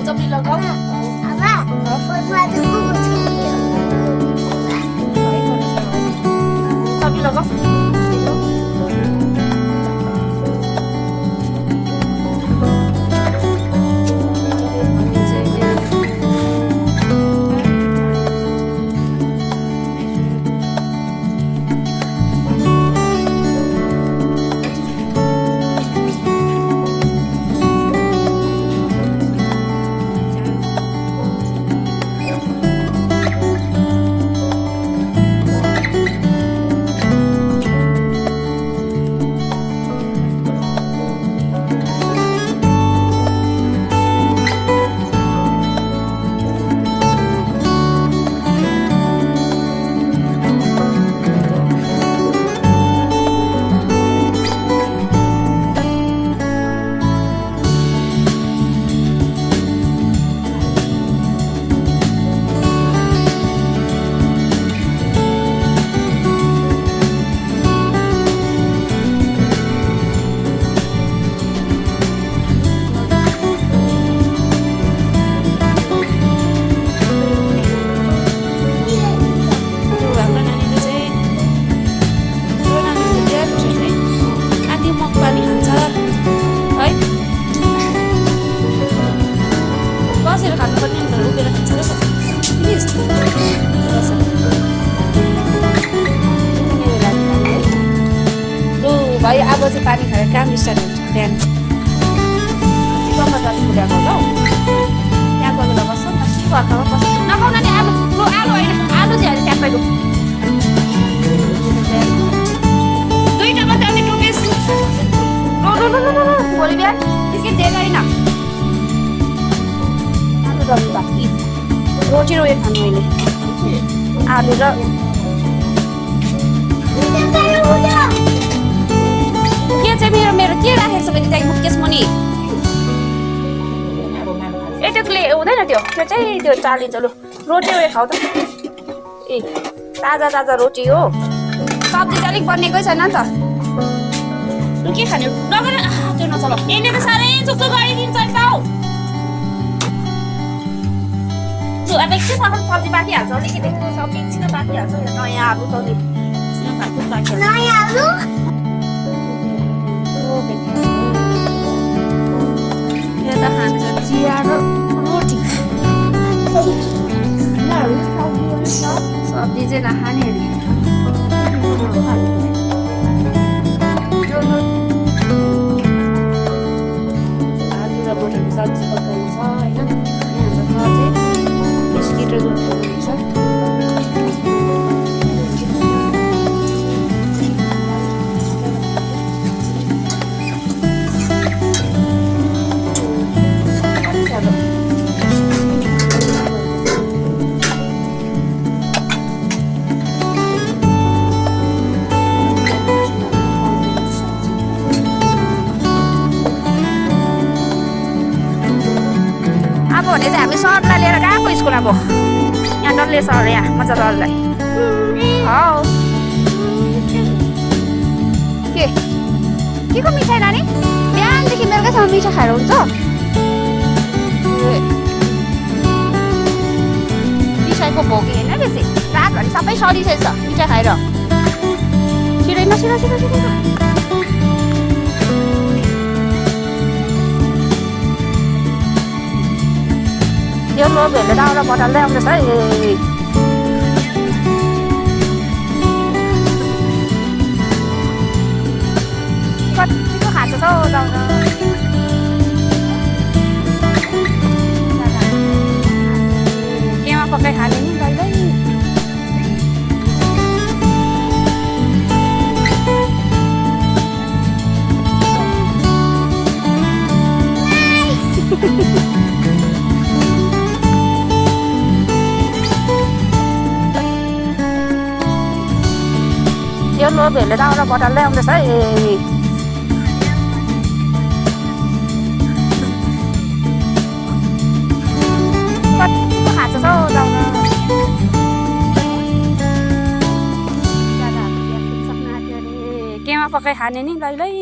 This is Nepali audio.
चप्ली लगाऊ चप्ली लगाऊ भाइ अब चाहिँ पानी खाएर काम स्टार्ट हुन्छ बिहान चिकनमा जाने कुरा गर्दा त्यहाँ गएर बस्छ न सिको हर्कामा बस्छ नखाउन नि आलु लु आलु होइन आलु चाहिँ अहिले ट्याप्पैको दुईवटा मात्रै आउने टुकेस भोलि बिहान त्यसकै दिएर होइन आलु दमी बाँकी रोटी रोयो खानु अहिले आलु र के चाहिँ मेरो के राखेको छ भने त्यहाँ मुकेश मुनि एटोकले हुँदैन त्यो चाहिँ त्यो चालिन्छ लु रोटी उयो खाऊ त ए ताजा ताजा रोटी हो सब्जी चाहिँ अलिक बनिएकै छैन नि त लु के खाने नगर त्यो नचल यसले त साह्रै चुक्क गरिदिन्छ नि त हौ अब एकछिन सब्जी पाकिहाल्छ अलिकति सब्जी एकछिन पाकिहाल्छ नयाँ आलु त नयाँ आलु यता खान्छ चिया र रोटी सब्जी चाहिँ नखाने अरे आलु र बोटहरू सब्जी पकाइन्छ होइन हाम्रो चाहिँ बिस्किट र दुध हुन्छ भने चाहिँ हामी सरलाई लिएर गएको स्कुल अब यहाँ डल्ले सर यहाँ मजा डल्लाई हौ के को मिठाई लाने बिहानदेखि बेलुकासम्म मिठाई खाएर हुन्छ मिठाईको भोगे होइन बेसी रातभरि सबै सरिसकेछ मिठाई खाएर छिटै नसिरा यो लोभहरूले दाउरा बटाल्दै आउँदैछ है कतिको खान्छ हौ दाउरा केमा पकाइ खाने नि दाइले यो लोभहरूले दाउरा बटाल्दै आउँदैछ है कतिको खान्छ हौ दाउरा केमा पकाइ खाने नि दाइलै